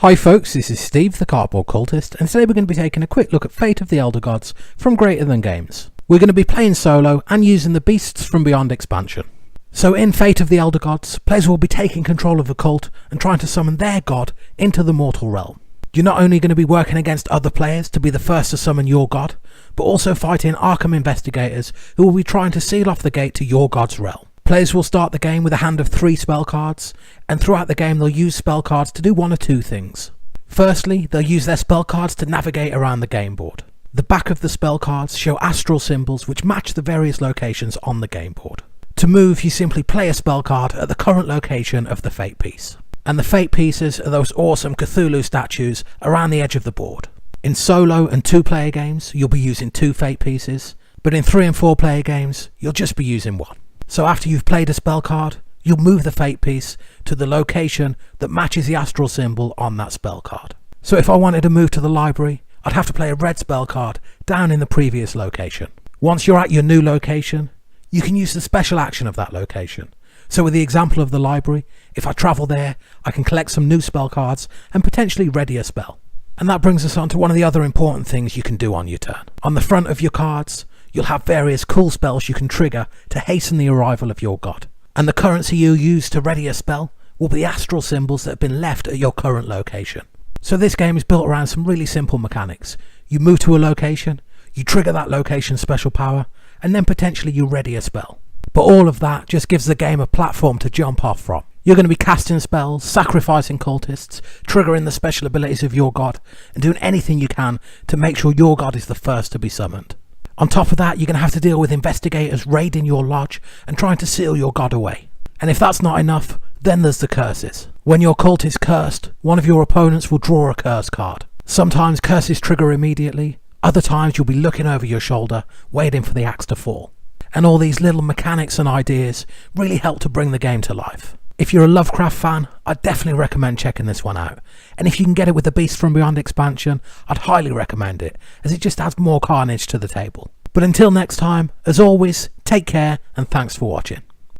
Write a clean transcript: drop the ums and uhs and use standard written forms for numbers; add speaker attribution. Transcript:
Speaker 1: Hi folks, this is Steve, the Cardboard Cultist, and today we're going to be taking a quick look at Fate of the Elder Gods from Greater Than Games. We're going to be playing solo and using the Beasts from Beyond expansion. So in Fate of the Elder Gods, players will be taking control of the cult and trying to summon their god into the mortal realm. You're not only going to be working against other players to be the first to summon your god, but also fighting Arkham investigators who will be trying to seal off the gate to your god's realm. Players will start the game with a hand of 3 spell cards, and throughout the game they'll use spell cards to do one or two things. Firstly, they'll use their spell cards to navigate around the game board. The back of the spell cards show astral symbols which match the various locations on the game board. To move, you simply play a spell card at the current location of the Fate piece. And the Fate pieces are those awesome Cthulhu statues around the edge of the board. In solo and 2-player games, you'll be using 2 Fate pieces, but in 3 and 4-player games, you'll just be using 1. So after you've played a spell card, you'll move the Fate piece to the location that matches the astral symbol on that spell card. So if I wanted to move to the library, I'd have to play a red spell card down in the previous location. Once you're at your new location, you can use the special action of that location. So with the example of the library, if I travel there, I can collect some new spell cards and potentially ready a spell. And that brings us on to one of the other important things you can do on your turn. On the front of your cards, you'll have various cool spells you can trigger to hasten the arrival of your god. And the currency you use to ready a spell will be the astral symbols that have been left at your current location. So this game is built around some really simple mechanics. You move to a location, you trigger that location's special power, and then potentially you ready a spell. But all of that just gives the game a platform to jump off from. You're going to be casting spells, sacrificing cultists, triggering the special abilities of your god, and doing anything you can to make sure your god is the first to be summoned. On top of that, you're going to have to deal with investigators raiding your lodge and trying to seal your god away. And if that's not enough, then there's the curses. When your cult is cursed, one of your opponents will draw a curse card. Sometimes curses trigger immediately, other times you'll be looking over your shoulder, waiting for the axe to fall. And all these little mechanics and ideas really help to bring the game to life. If you're a Lovecraft fan, I'd definitely recommend checking this one out. And if you can get it with the Beast from Beyond expansion, I'd highly recommend it, as it just adds more carnage to the table. But until next time, as always, take care and thanks for watching.